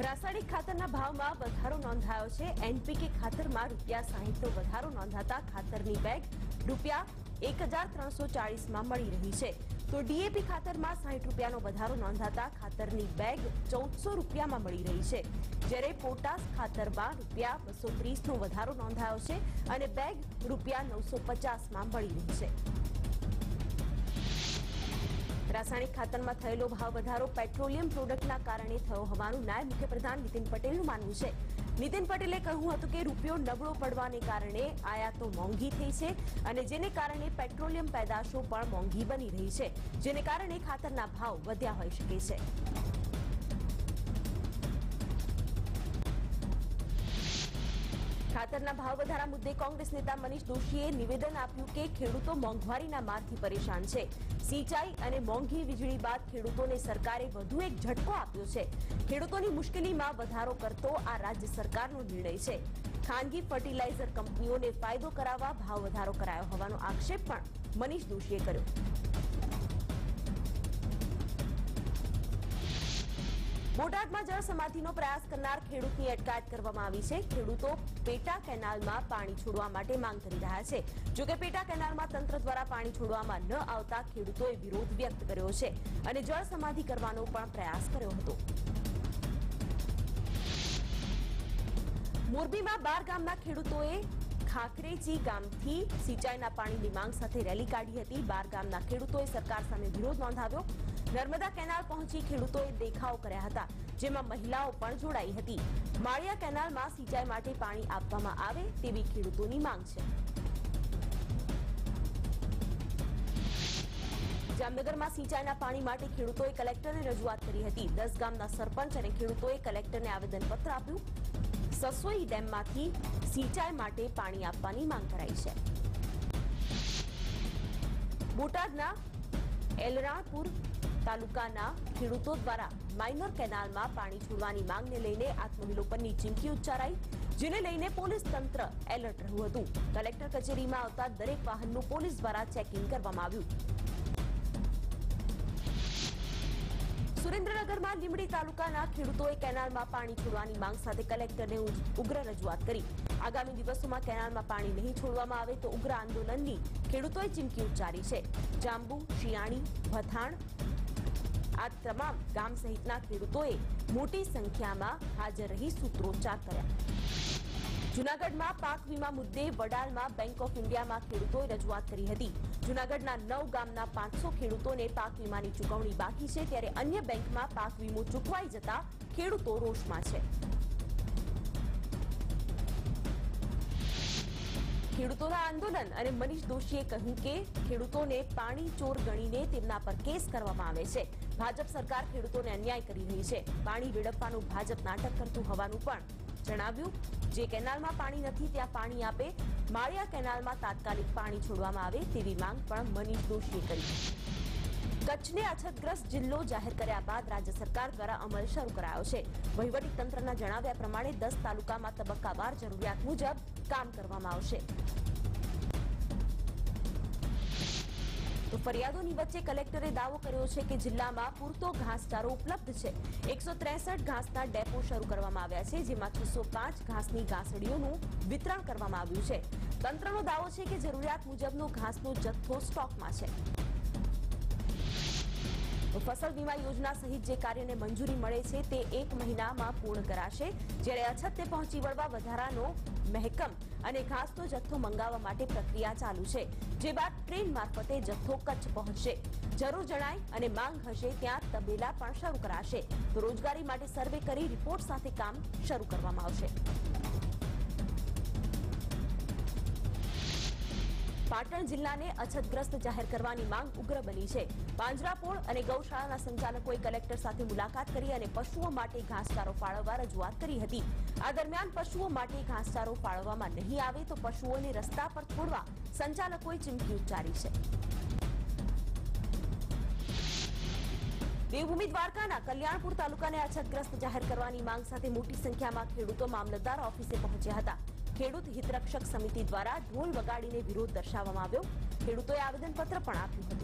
રાસાયણિક ખાતરના ભાવમાં વધારો નોંધાયો છે। એનપીકે ખાતરમાં ₹60નો વધારો નોંધાતા ખાતરની બેગ ₹1340 માં મળી રહી છે, તો ડીએપી ખાતરમાં ₹60નો વધારો નોંધાતા ખાતરની બેગ ₹1400માં મળી રહી છે, જ્યારે પોટાશ ખાતરમાં ₹230નો વધારો નોંધાયો છે અને બેગ ₹950માં મળી રહી છે। રાસાયણિક ખાતરમાં થયેલો ભાવ વધારો પેટ્રોલિયમ પ્રોડક્ટના કારણે થયો હોવાનું નાયબ મુખ્યપ્રધાન નીતિન પટેલનું માનવું છે। નીતિન પટેલે કહ્યું હતું કે રૂપિયો નબળો પડવાને કારણે આયાતો મોંઘી થઈ છે અને જેને કારણે પેટ્રોલિયમ પેદાશો પણ મોંઘી બની રહી છે, જેને કારણે ખાતરના ભાવ વધ્યા હોઈ શકે છે। ખાતરના ભાવ વધારા મુદ્દે કોંગ્રેસ નેતા મનીષ દોશીએ નિવેદન આપ્યું કે ખેડૂતો મોંઘવારીના મારથી પરેશાન છે। સિંચાઈ અને મોંઘી વીજળી બાદ ખેડૂતોને સરકારે વધુ એક ઝટકો આપ્યો છે। ખેડૂતોની મુશ્કેલીમાં વધારો કરતો આ રાજ્ય સરકારનો નિર્ણય છે। ખાનગી ફર્ટિલાઇઝર કંપનીઓને ફાયદો કરાવવા ભાવ વધારો કરાયો હોવાનો આક્ષેપ પણ મનીષ દોશીએ કર્યો। બોટાદમાં જળ સમાધિનો પ્રયાસ કરનાર ખેડૂતની અટકાયત કરવામાં આવી છે। ખેડૂતો પેટા કેનાલમાં પાણી છોડવા માટે માંગ કરી રહ્યા છે, જોકે પેટા કેનાલમાં તંત્ર દ્વારા પાણી છોડવામાં ન આવતા ખેડૂતોએ વિરોધ વ્યક્ત કર્યો છે અને જળ સમાધિ કરવાનો પણ પ્રયાસ કર્યો હતો। મોરબીમાં 12 ગામના ખેડૂતોએ ખાખરેજી ગામથી સિંચાઈના પાણીની માંગ સાથે રેલી કાઢી હતી। 12 ગામના ખેડૂતોએ સરકાર સામે વિરોધ નોંધાવ્યો। નર્મદા કેનાલ પહોંચી ખેડૂતોએ દેખાવો કર્યા હતા, જેમાં મહિલાઓ પણ જોડાઈ હતી। માળિયા કેનાલમાં સિંચાઈ માટે પાણી આપવામાં આવે તેવી ખેડૂતોની માંગ છે। જામનગરમાં સિંચાઈના પાણી માટે ખેડૂતોએ કલેક્ટરને રજૂઆત કરી હતી। 10 ગામના સરપંચ અને ખેડૂતોએ કલેક્ટરને આવેદનપત્ર આપ્યું। સસોઈ ડેમમાંથી સિંચાઈ માટે પાણી આપવાની માંગ કરાઈ છે। બોટાદના એલરાણપુર તાલુકાના ખેડૂતો દ્વારા માઇનર કેનાલમાં પાણી છોડવાની માંગને લઈને આત્મવિલોપનની ચીમકી ઉચ્ચારાઈ, જેને લઈને પોલીસ તંત્ર એલર્ટ રહ્યું હતું। કલેક્ટર કચેરીમાં આવતા દરેક વાહનનું પોલીસ દ્વારા ચેકિંગ કરવામાં આવ્યું। સુરેન્દ્રનગરમાં લીંબડી તાલુકાના ખેડૂતોએ કેનાલમાં પાણી છોડવાની માંગ સાથે કલેક્ટરને ઉગ્ર રજૂઆત કરી। આગામી દિવસોમાં કેનાલમાં પાણી નહીં છોડવામાં આવે તો ઉગ્ર આંદોલનની ખેડૂતોએ ચીમકી ઉચ્ચારી છે। જાંબુ, શિયાણી, ભથાણ આ તમામ ગામ સહિતના ખેડૂતોએ મોટી સંખ્યામાં હાજર રહી સૂત્રોચ્ચાર કર્યા। જૂનાગઢમાં પાક વીમા મુદ્દે વડાલમાં બેંક ઓફ ઇન્ડિયામાં ખેડૂતોએ રજૂઆત કરી હતી। જૂનાગઢના 9 ગામના 500 ખેડૂતોને પાક વીમાની ચૂકવણી બાકી છે, ત્યારે અન્ય બેંકમાં પાક વીમો ચૂકવાઈ જતા ખેડૂતો રોષમાં છે। ખેડૂતોના આંદોલન અને મનીષ દોશીએ કહ્યું કે ખેડૂતોને પાણી ચોર ગણીને તેમના પર કેસ કરવામાં આવે છે। ભાજપ સરકાર ખેડૂતોને અન્યાય કરી રહી છે। પાણી વેડફવાનું ભાજપ નાટક કરતું હોવાનું પણ જણાવ્યું। જે કેનાલમાં પાણી નથી ત્યાં પાણી આપે, માળિયા કેનાલમાં તાત્કાલિક પાણી છોડવામાં આવે તેવી માંગ પણ મનીષ દોશીએ કરી। કચ્છને અછતગ્રસ્ત જિલ્લો જાહેર કર્યા બાદ રાજ્ય સરકાર દ્વારા અમલ શરૂ કરાયો છે। વહીવટી તંત્રના જણાવ્યા પ્રમાણે 10 તાલુકામાં તબક્કાવાર જરૂરિયાત મુજબ કામ કરવામાં આવશે। તો ફરિયાદોની વચ્ચે કલેક્ટરે દાવો કર્યો છે કે જિલ્લામાં પૂરતો ઘાસચારો ઉપલબ્ધ છે। 163 ઘાસના ડેપો શરૂ કરવામાં આવ્યા છે, જેમાં 605 ઘાસની ઘાસડીઓનું વિતરણ કરવામાં આવ્યું છે। તંત્રનો દાવો છે કે જરૂરિયાત મુજબનો ઘાસનો જથ્થો સ્ટોકમાં છે। ફસલ વીમા યોજના સહિત જે કાર્યને મંજૂરી મળે છે તે 1 મહિનામાં પૂર્ણ કરાશે, જ્યારે અછતને પહોંચી વળવા વધારાનો મહેકમ અને ઘાસનો જથ્થો મંગાવવા માટે પ્રક્રિયા ચાલુ છે, જે બાદ ટ્રેન મારફતે જથ્થો કચ્છ પહોંચશે। જરૂર જણાય અને માંગ હશે ત્યાં તબેલા પણ શરૂ કરાશે, તો રોજગારી માટે સર્વે કરી રિપોર્ટ સાથે કામ શરૂ કરવામાં આવશે। પાટણ જિલ્લાને અછતગ્રસ્ત જાહેર કરવાની માંગ ઉગ્ર બની છે। પાંજરાપોળ અને ગૌશાળાના સંચાલકોએ કલેક્ટર સાથે મુલાકાત કરી અને પશુઓ માટે ઘાસચારો ફાળવવા રજૂઆત કરી હતી। આ દરમિયાન પશુઓ માટે ઘાસચારો ફાળવવામાં નહીં આવે તો પશુઓને રસ્તા પર છોડવા સંચાલકોએ ચીમકી ઉચ્ચારી છે। દેવભૂમિ દ્વારકાના કલ્યાણપુર તાલુકાને અછતગ્રસ્ત જાહેર કરવાની માંગ સાથે મોટી સંખ્યામાં ખેડૂતો મામલતદાર ઓફિસે પહોંચ્યા હતા। ખેડૂત હિતરક્ષક સમિતિ દ્વારા ઢોલ વગાડીને વિરોધ દર્શાવવામાં આવ્યો। ખેડૂતોએ આવેદનપત્ર પણ આપ્યું હતું।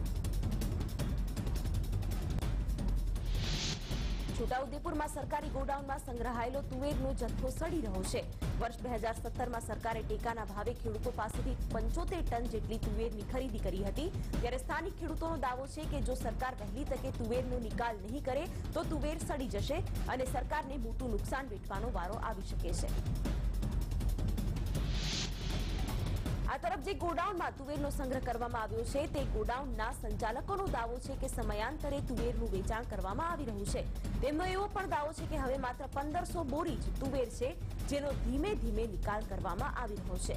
છોટાઉદેપુરમાં સરકારી ગોડાઉનમાં સંગ્રહાયેલો તુવેરનો જથ્થો સડી રહ્યો છે. વર્ષ 2017માં સરકારે ટેકાના ભાવે ખેડૂતો પાસેથી 75 ટન જેટલી તુવેરની ખરીદી કરી હતી. ત્યારે સ્થાનિક ખેડૂતોનો દાવો છે કે જો સરકાર વહેલી તકે તુવેરનો નિકાલ નહીં કરે તો તુવેર સડી જશે અને સરકારને મોટું નુકસાન વેઠવાનો વારો આવી શકે છે. આ તરફ જે ગોડાઉનમાં તુવેરનો સંગ્રહ કરવામાં આવ્યો છે તે ગોડાઉનના સંચાલકોનો દાવો છે કે સમયાંતરે તુવેરનું વેચાણ કરવામાં આવી રહ્યું છે. તેમનો એવો પણ દાવો છે કે હવે માત્ર 1500 બોરી જ તુવેર છે, જેનો ધીમે ધીમે નિકાલ કરવામાં આવી રહ્યો છે.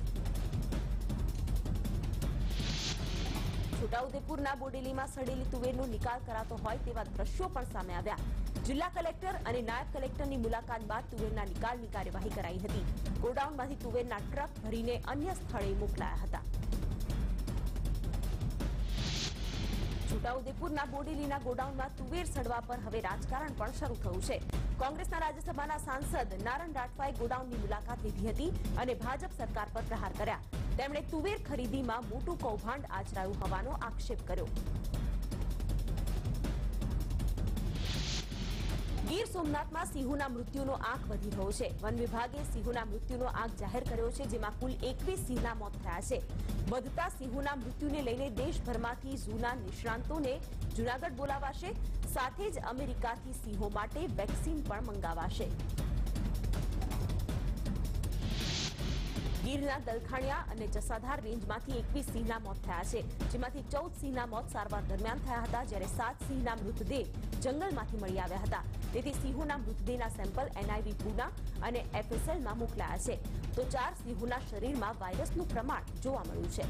છોટાઉદેપુરના બોડેલીમાં સડેલી તુવેરનો નિકાલ કરાતો હોય તેવા દ્રશ્યો પણ સામે આવ્યા. જિલ્લા કલેક્ટર અને નાયબ કલેક્ટરની મુલાકાત બાદ તુવેરના નિકાલની કાર્યવાહી કરાઈ હતી. ગોડાઉનમાંથી તુવેરના ટ્રક ભરીને અન્ય સ્થળે મોકલાયા હતા. છોટાઉદેપુરના બોડેલીના ગોડાઉનમાં તુવેર સડવા પર હવે રાજકારણ પણ શરૂ થયું છે. કોંગ્રેસના રાજ્યસભાના સાંસદ નારણ રાઠવાએ ગોડાઉનની મુલાકાત લીધી હતી અને ભાજપ સરકાર પર પ્રહાર કર્યા. તેમણે તુવેર ખરીદીમાં મોટું કૌભાંડ આચરાયું હોવાનો આક્ષેપ કર્યો. ગીર સોમનાથમાં સિંહોના મૃત્યુનો આંક વધી રહ્યો છે. વન વિભાગે સિંહોના મૃત્યુનો આંક જાહેર કર્યો છે, જેમાં કુલ 21 સિંહના મોત થયા છે. વધતા સિંહોના મૃત્યુને લઈને દેશભરમાંથી ઝૂના નિષ્ણાંતોને જૂનાગઢ બોલાવાશે. સાથે જ અમેરિકાથી સિંહો માટે વેક્સિન પણ મંગાવાશે. ગીરના દલખાણિયા અને જસાધાર રેન્જમાંથી 21 સિંહના મોત થયા છે, જેમાંથી 14 સિંહના મોત સારવાર દરમિયાન થયા હતા, જ્યારે 7 સિંહના મૃતદેહ જંગલમાંથી મળી આવ્યા હતા. તેથી સિંહોના મૃતદેહના સેમ્પલ NIV પૂના અને FSLમાં મોકલાયા છે. તો 4 સિંહોના શરીરમાં વાયરસનું પ્રમાણ જોવા મળ્યું છે.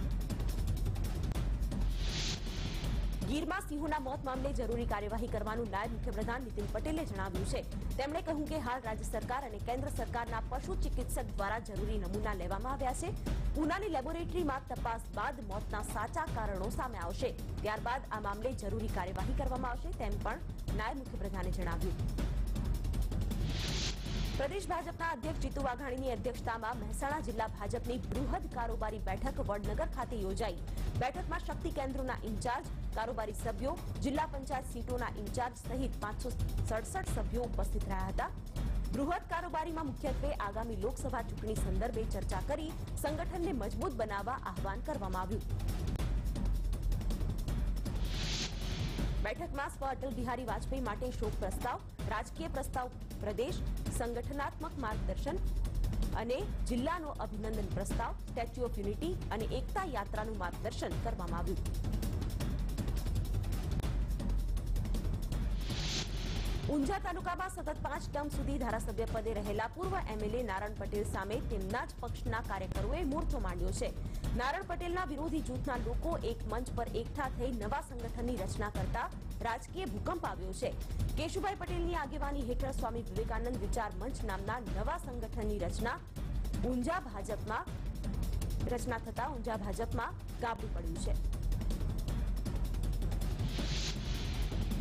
ગીરમાં સિંહોના મોત મામલે જરૂરી કાર્યવાહી કરવાનું નાયબ મુખ્યપ્રધાન નીતિન પટેલે જણાવ્યું છે. તેમણે કહ્યું કે હાલ રાજ્ય સરકાર અને કેન્દ્ર સરકારના પશુ ચિકિત્સક દ્વારા જરૂરી નમૂના લેવામાં આવ્યા છે. પૂનાની લેબોરેટરીમાં તપાસ બાદ મોતના સાચા કારણો સામે આવશે. ત્યારબાદ આ મામલે જરૂરી કાર્યવાહી કરવામાં આવશે, તેમ પણ નાયબ મુખ્યપ્રધાને જણાવ્યું. પ્રદેશ ભાજપના અધ્યક્ષ જીતુ વાઘાણીની અધ્યક્ષતામાં મહેસાણા જિલ્લા ભાજપની બૃહદ કારોબારી બેઠક વડનગર ખાતે યોજાઈ. બેઠકમાં શક્તિ કેન્દ્રોના ઇન્ચાર્જ, કારોબારી સભ્યો, જિલ્લા પંચાયત સીટોના ઇન્ચાર્જ સહિત 567 સભ્યો ઉપસ્થિત રહ્યા હતા. બૃહદ કારોબારીમાં મુખ્યત્વે આગામી લોકસભા ચૂંટણી સંદર્ભે ચર્ચા કરી સંગઠનને મજબૂત બનાવવા આહવાન કરવામાં આવ્યું. બેઠકમાં સ્વ અટલ બિહારી વાજપેયી માટે શોક પ્રસ્તાવ, રાજકીય પ્રસ્તાવ, પ્રદેશ સંગઠનાત્મક માર્ગદર્શન અને જિલ્લાનો અભિનંદન પ્રસ્તાવ, સ્ટેચ્યુ ઓફ યુનિટી અને એકતા યાત્રાનું માર્ગદર્શન કરવામાં આવ્યું. ઊંઝા તાલુકામાં સતત 5 ટર્મ સુધી ધારાસભ્ય પદે રહેલા પૂર્વ MLA નારણ પટેલ સામે તેમના જ પક્ષના કાર્યકરોએ મોરચો માંડ્યો છે. નારણ પટેલના વિરોધી જૂથના લોકો એક મંચ પર એકઠા થઈ નવા સંગઠનની રચના કરતા રાજકીય ભૂકંપ આવ્યો છે. કેશુભાઈ પટેલની આગેવાની હેઠળ સ્વામી વિવેકાનંદ વિચાર મંચ નામના નવા સંગઠનની રચના થતા ઊંઝા ભાજપમાં ગાબડું પડ્યું છે.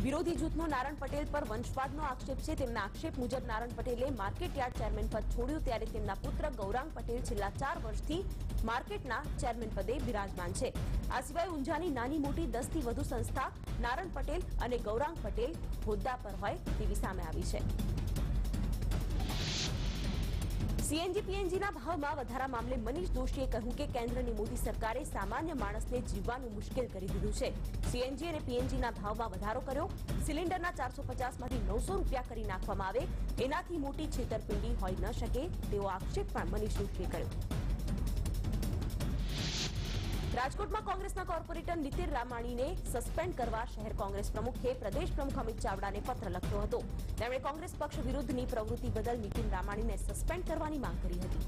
વિરોધી જૂથનો નારણ પટેલ પર વંશવાદનો આક્ષેપ છે. તેમના આક્ષેપ મુજબ નારણ પટેલે માર્કેટ યાર્ડ ચેરમેન પદ છોડ્યું, ત્યારે તેમના પુત્ર ગૌરાંગ પટેલ છેલ્લા 4 વર્ષથી માર્કેટના ચેરમેન પદે બિરાજમાન છે. આ સિવાય ઊંઝાની નાની મોટી 10 થી વધુ સંસ્થા નારણ પટેલ અને ગૌરાંગ પટેલ હોદ્દા પર હોય તેવી સામે આવી છે. CNG PNGના ભાવમાં વધારા મામલે મનીષ દોશીએ કહ્યું કે કેન્દ્રની મોદી સરકારે સામાન્ય માણસને જીવવાનું મુશ્કેલ કરી દીધું છે. CNG અને PNGના ભાવમાં વધારો કર્યો, સિલિન્ડરના 450માંથી 900 રૂપિયા કરી નાખવામાં આવે, એનાથી મોટી છેતરપિંડી હોઈ ન શકે તેવો આક્ષેપ પણ મનીષ દોશીએ કર્યો. રાજકોટમાં કોંગ્રેસના કોર્પોરેટર નીતિન રામાણીને સસ્પેન્ડ કરવા શહેર કોંગ્રેસ પ્રમુખે પ્રદેશ પ્રમુખ અમિત ચાવડાને પત્ર લખ્યો હતો. તેમણે કોંગ્રેસ પક્ષ વિરુદ્ધની પ્રવૃત્તિ બદલ નીતિન રામાણીને સસ્પેન્ડ કરવાની માંગ કરી હતી.